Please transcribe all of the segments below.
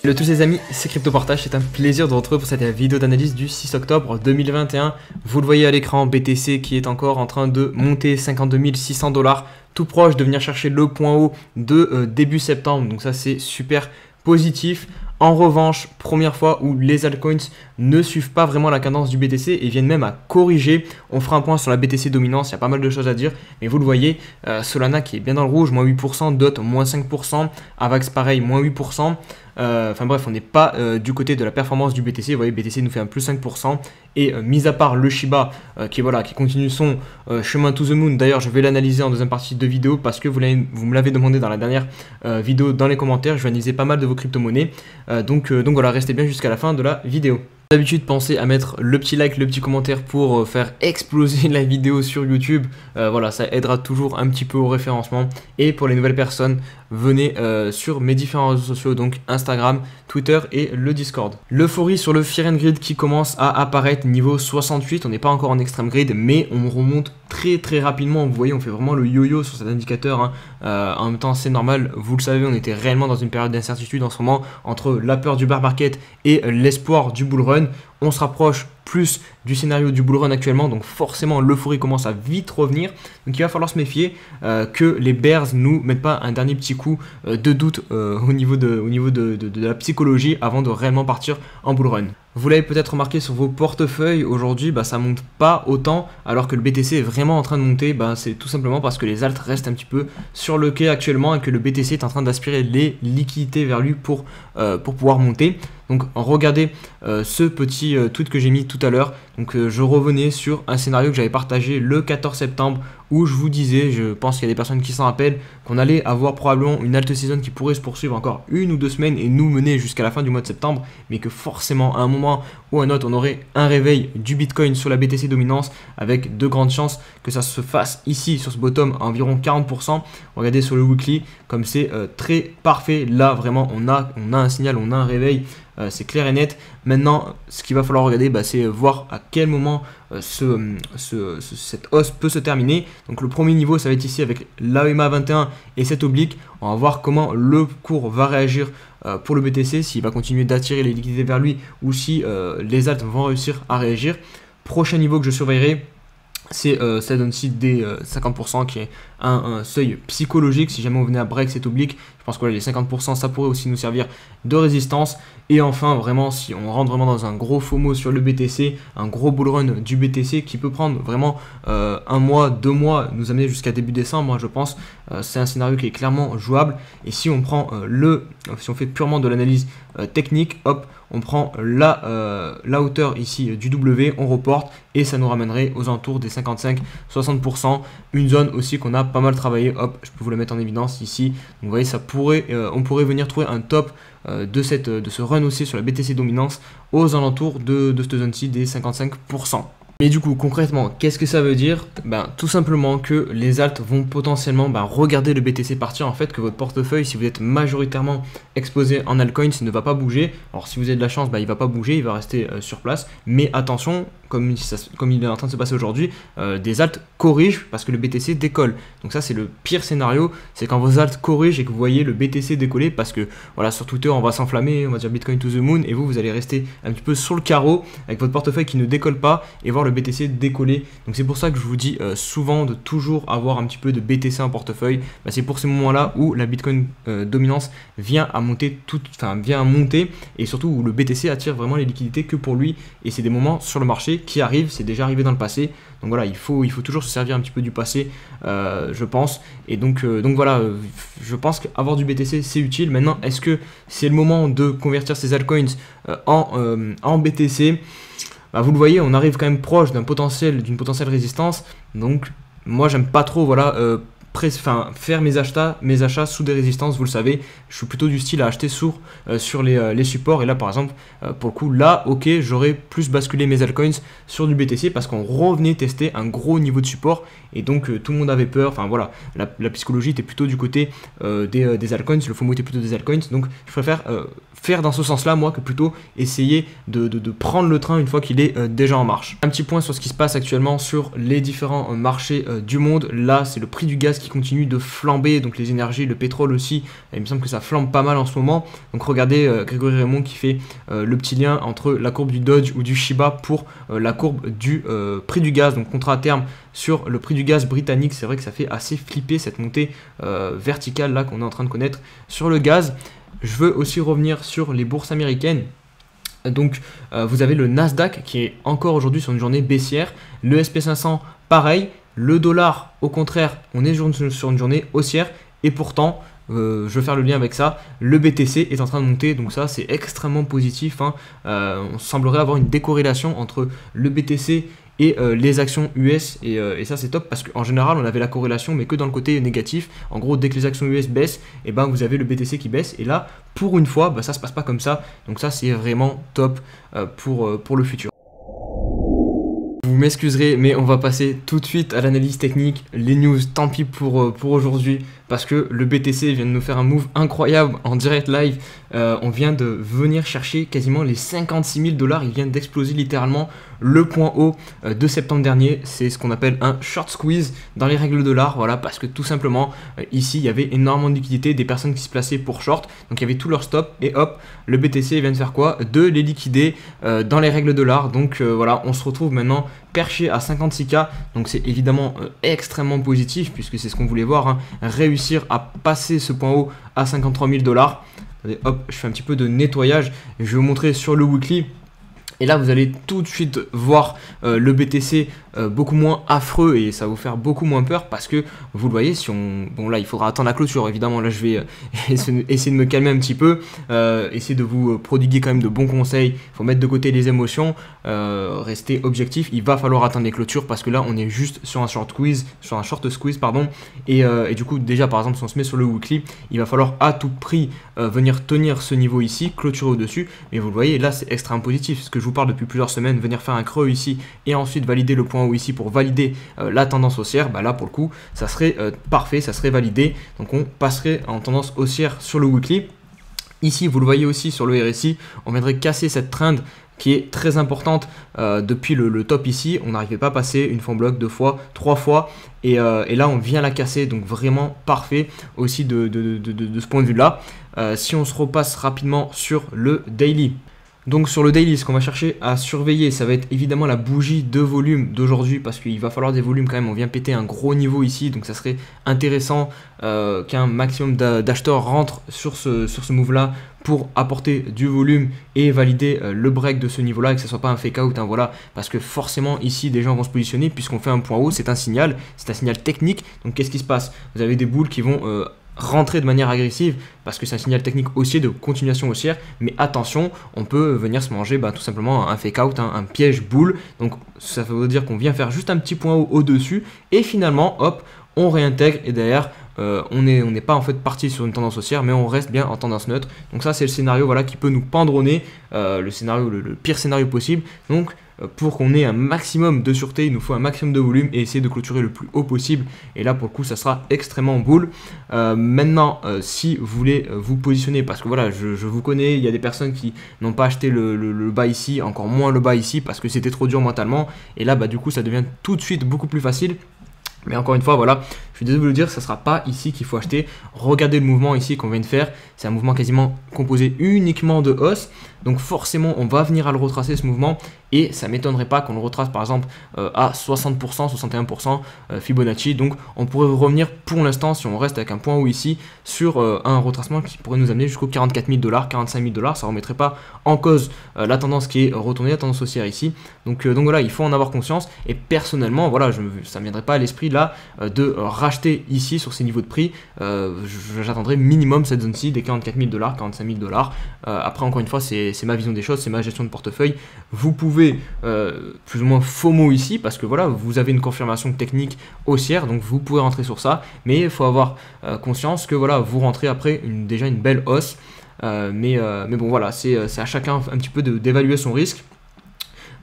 Hello tous les amis, c'est CryptoPartage, c'est un plaisir de vous retrouver pour cette vidéo d'analyse du 6 octobre 2021. Vous le voyez à l'écran, BTC qui est encore en train de monter 52 600 $, tout proche de venir chercher le point haut de début septembre, donc ça c'est super positif. En revanche, première fois où les altcoins ne suivent pas vraiment la cadence du BTC et viennent même à corriger. On fera un point sur la BTC dominance, il y a pas mal de choses à dire, mais vous le voyez, Solana qui est bien dans le rouge, moins 8%, DOT moins 5%, Avax pareil, moins 8%. Enfin bref, on n'est pas du côté de la performance du BTC. Vous voyez, BTC nous fait un plus 5%. Et mis à part le Shiba qui continue son chemin to the moon. D'ailleurs, je vais l'analyser en deuxième partie de vidéo parce que vous me l'avez demandé dans la dernière vidéo dans les commentaires. Je vais analyser pas mal de vos crypto-monnaies. Donc voilà, restez bien jusqu'à la fin de la vidéo. D'habitude, pensez à mettre le petit like, le petit commentaire pour faire exploser la vidéo sur YouTube. Voilà, ça aidera toujours un petit peu au référencement. Et pour les nouvelles personnes, venez sur mes différents réseaux sociaux, donc Instagram, Twitter et le Discord. L'euphorie sur le Fear and Greed qui commence à apparaître niveau 68. On n'est pas encore en extreme grid, mais on remonte très rapidement. Vous voyez, on fait vraiment le yo-yo sur cet indicateur. En même temps, c'est normal. Vous le savez, on était réellement dans une période d'incertitude en ce moment entre la peur du bear market et l'espoir du bull run. On se rapproche plus du scénario du bull run actuellement, donc forcément l'euphorie commence à vite revenir. Donc il va falloir se méfier que les bears nous mettent pas un dernier petit coup de doute au niveau de la psychologie avant de réellement partir en bull run. Vous l'avez peut-être remarqué sur vos portefeuilles, aujourd'hui ça monte pas autant alors que le BTC est vraiment en train de monter. C'est tout simplement parce que les alts restent un petit peu sur le quai actuellement et que le BTC est en train d'aspirer les liquidités vers lui pour pouvoir monter. Donc regardez ce petit tweet que j'ai mis tout à l'heure. Donc je revenais sur un scénario que j'avais partagé le 14 septembre où je vous disais, je pense qu'il y a des personnes qui s'en rappellent, qu'on allait avoir probablement une alt season qui pourrait se poursuivre encore 1 ou 2 semaines et nous mener jusqu'à la fin du mois de septembre, mais que forcément à un moment ou à un autre on aurait un réveil du Bitcoin sur la BTC dominance avec de grandes chances que ça se fasse ici sur ce bottom à environ 40%. Regardez sur le weekly comme c'est très parfait. Là vraiment on a un signal, on a un réveil. C'est clair et net. Maintenant, ce qu'il va falloir regarder, c'est voir à quel moment cette hausse peut se terminer. Donc le premier niveau, ça va être ici avec l'AEMA 21 et cette oblique. On va voir comment le cours va réagir pour le BTC, s'il va continuer d'attirer les liquidités vers lui ou si les alts vont réussir à réagir. Prochain niveau que je surveillerai, c'est cette zone-ci des 50% qui est un seuil psychologique. Si jamais on venait à break cette oblique, je pense que les 50% ça pourrait aussi nous servir de résistance. Et enfin vraiment si on rentre vraiment dans un gros FOMO sur le BTC, un gros bull run du BTC qui peut prendre vraiment 1 mois, 2 mois, nous amener jusqu'à début décembre, je pense. C'est un scénario qui est clairement jouable. Et si on prend si on fait purement de l'analyse technique, hop, on prend la hauteur ici du W, on reporte et ça nous ramènerait aux alentours des 55-60%. Une zone aussi qu'on a pas mal travaillé, hop, je peux vous la mettre en évidence ici. Donc vous voyez, ça pourrait, on pourrait venir trouver un top de ce run aussi sur la BTC dominance aux alentours de cette zone-ci des 55%. Mais du coup, concrètement, qu'est-ce que ça veut dire? Tout simplement que les alts vont potentiellement regarder le BTC partir, en fait, que votre portefeuille, si vous êtes majoritairement exposé en altcoins, ne va pas bouger. Alors si vous avez de la chance, il ne va pas bouger, il va rester sur place. Mais attention, comme il est en train de se passer aujourd'hui, des alts corrigent parce que le BTC décolle. Donc ça, c'est le pire scénario, c'est quand vos alts corrigent et que vous voyez le BTC décoller parce que voilà, sur Twitter, on va s'enflammer, on va dire Bitcoin to the moon, et vous allez rester un petit peu sur le carreau avec votre portefeuille qui ne décolle pas et voir le BTC décoller. Donc c'est pour ça que je vous dis souvent de toujours avoir un petit peu de BTC en portefeuille. C'est pour ces moments-là où la Bitcoin dominance vient à monter et surtout où le BTC attire vraiment les liquidités que pour lui. Et c'est des moments sur le marché qui arrivent, c'est déjà arrivé dans le passé. Donc voilà, il faut toujours se servir un petit peu du passé, je pense. Et donc voilà, je pense qu'avoir du BTC c'est utile. Maintenant, est-ce que c'est le moment de convertir ces altcoins en BTC? Vous le voyez, on arrive quand même proche d'une potentielle résistance. Donc moi j'aime pas trop faire mes achats sous des résistances. Vous le savez, je suis plutôt du style à acheter sur les supports. Et là par exemple, pour le coup là, ok, j'aurais plus basculé mes altcoins sur du BTC parce qu'on revenait tester un gros niveau de support et donc tout le monde avait peur. Enfin voilà, la psychologie était plutôt du côté des altcoins, le FOMO était plutôt des altcoins. Donc je préfère faire dans ce sens-là, moi, que plutôt essayer de prendre le train une fois qu'il est déjà en marche. Un petit point sur ce qui se passe actuellement sur les différents marchés du monde. Là, c'est le prix du gaz qui continue de flamber, donc les énergies, le pétrole aussi, il me semble que ça flambe pas mal en ce moment. Donc regardez Grégory Raymond qui fait le petit lien entre la courbe du Dodge ou du Shiba pour la courbe du prix du gaz, donc contrat à terme sur le prix du gaz britannique. C'est vrai que ça fait assez flipper cette montée verticale là qu'on est en train de connaître sur le gaz. Je veux aussi revenir sur les bourses américaines. Donc vous avez le Nasdaq qui est encore aujourd'hui sur une journée baissière, le SP500 pareil, le dollar au contraire on est sur une journée haussière et pourtant je vais faire le lien avec ça, le BTC est en train de monter, donc ça c'est extrêmement positif, hein. On semblerait avoir une décorrélation entre le BTC et les actions US et ça c'est top parce qu'en général on avait la corrélation mais que dans le côté négatif. En gros dès que les actions US baissent et ben vous avez le BTC qui baisse et là pour une fois ça se passe pas comme ça, donc ça c'est vraiment top pour le futur. Vous m'excuserez mais on va passer tout de suite à l'analyse technique, les news, tant pis pour aujourd'hui parce que le BTC vient de nous faire un move incroyable en direct live. On vient de venir chercher quasiment les 56 000 $, il vient d'exploser littéralement le point haut de septembre dernier. C'est ce qu'on appelle un short squeeze dans les règles de l'art, voilà, parce que tout simplement ici il y avait énormément de liquidités, des personnes qui se plaçaient pour short, donc il y avait tout leur stop et hop, le BTC vient de faire quoi? De les liquider dans les règles de l'art. Donc voilà, on se retrouve maintenant perché à 56K, donc c'est évidemment extrêmement positif puisque c'est ce qu'on voulait voir, hein, réussir à passer ce point haut à 53 000 $. Allez, hop, je fais un petit peu de nettoyage et je vais vous montrer sur le weekly. Et là, vous allez tout de suite voir le BTC beaucoup moins affreux et ça va vous faire beaucoup moins peur parce que vous le voyez, si on... Bon là, il faudra attendre la clôture, évidemment. Là, je vais essayer de me calmer un petit peu, essayer de vous prodiguer quand même de bons conseils. Il faut mettre de côté les émotions, rester objectif. Il va falloir attendre les clôtures parce que là, on est juste sur un short squeeze, pardon. Et du coup, déjà, par exemple, si on se met sur le weekly, il va falloir à tout prix venir tenir ce niveau ici, clôturer au-dessus. Et vous le voyez, là, c'est extrêmement positif. Ce que je vous parle depuis plusieurs semaines, venir faire un creux ici et ensuite valider le point haut ici pour valider la tendance haussière, là pour le coup ça serait parfait, ça serait validé, donc on passerait en tendance haussière sur le weekly. Ici vous le voyez aussi sur le RSI, on viendrait casser cette trend qui est très importante depuis le top ici, on n'arrivait pas à passer une fois en bloc, deux fois, trois fois et là on vient la casser, donc vraiment parfait aussi de ce point de vue là. Si on se repasse rapidement sur le daily. Donc sur le daily, ce qu'on va chercher à surveiller, ça va être évidemment la bougie de volume d'aujourd'hui parce qu'il va falloir des volumes quand même, on vient péter un gros niveau ici, donc ça serait intéressant qu'un maximum d'acheteurs rentrent sur ce move là pour apporter du volume et valider le break de ce niveau là et que ce soit pas un fake out, hein, voilà, parce que forcément ici des gens vont se positionner puisqu'on fait un point haut, c'est un signal technique, donc qu'est-ce qui se passe? Vous avez des boules qui vont rentrer de manière agressive parce que c'est un signal technique haussier de continuation haussière, mais attention, on peut venir se manger tout simplement un fake out, hein, un piège boule, donc ça veut dire qu'on vient faire juste un petit point haut au-dessus et finalement hop on réintègre et derrière on n'est pas en fait parti sur une tendance haussière mais on reste bien en tendance neutre. Donc ça c'est le scénario voilà, qui peut nous pendre au nez, le pire scénario possible. Donc pour qu'on ait un maximum de sûreté, il nous faut un maximum de volume et essayer de clôturer le plus haut possible. Et là pour le coup ça sera extrêmement bull. Maintenant si vous voulez vous positionner, parce que voilà je vous connais, il y a des personnes qui n'ont pas acheté le bas ici, encore moins le bas ici parce que c'était trop dur mentalement. Et là du coup ça devient tout de suite beaucoup plus facile. Mais encore une fois, voilà, je suis désolé de vous le dire, ça ne sera pas ici qu'il faut acheter. Regardez le mouvement ici qu'on vient de faire. C'est un mouvement quasiment composé uniquement de hausse. Donc forcément, on va venir à le retracer ce mouvement. Et ça ne m'étonnerait pas qu'on le retrace par exemple à 60%, 61% Fibonacci. Donc on pourrait revenir pour l'instant, si on reste avec un point haut ici, sur un retracement qui pourrait nous amener jusqu'aux 44 000 $, 45 000 $. Ça ne remettrait pas en cause la tendance qui est retournée, la tendance haussière ici. Donc voilà, il faut en avoir conscience. Et personnellement, voilà, ça ne me viendrait pas à l'esprit là de racheter ici sur ces niveaux de prix. J'attendrai minimum cette zone-ci des 44 000 $, 45 000 $. Après, encore une fois, c'est ma vision des choses, c'est ma gestion de portefeuille. Vous pouvez plus ou moins FOMO ici parce que voilà, vous avez une confirmation technique haussière, donc vous pouvez rentrer sur ça, mais il faut avoir conscience que voilà, vous rentrez après déjà une belle hausse. Mais bon, voilà, c'est à chacun un petit peu d'évaluer son risque.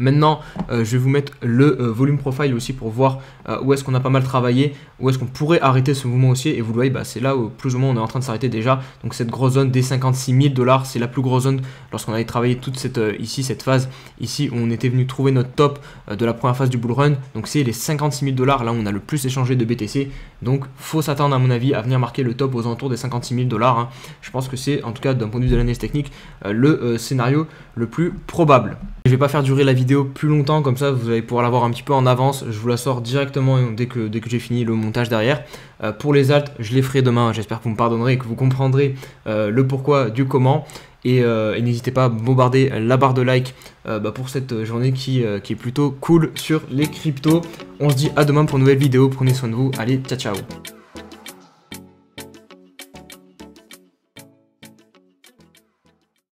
Maintenant, je vais vous mettre le volume profile aussi pour voir où est-ce qu'on a pas mal travaillé, où est-ce qu'on pourrait arrêter ce mouvement haussier. Et vous le voyez, c'est là où plus ou moins on est en train de s'arrêter déjà. Donc cette grosse zone des 56 000 $, c'est la plus grosse zone lorsqu'on avait travaillé toute cette phase ici où on était venu trouver notre top de la première phase du bull run. Donc c'est les 56 000 $, là où on a le plus échangé de BTC. Donc faut s'attendre à mon avis à venir marquer le top aux alentours des 56 000 $. Hein. Je pense que c'est en tout cas d'un point de vue de l'analyse technique le scénario le plus probable. Je vais pas faire durer la vidéo plus longtemps, comme ça vous allez pouvoir la voir un petit peu en avance. Je vous la sors directement dès que j'ai fini le montage derrière. Pour les alts, je les ferai demain. J'espère que vous me pardonnerez et que vous comprendrez le pourquoi du comment. Et n'hésitez pas à bombarder la barre de like pour cette journée qui est plutôt cool sur les cryptos. On se dit à demain pour une nouvelle vidéo. Prenez soin de vous. Allez, ciao ciao.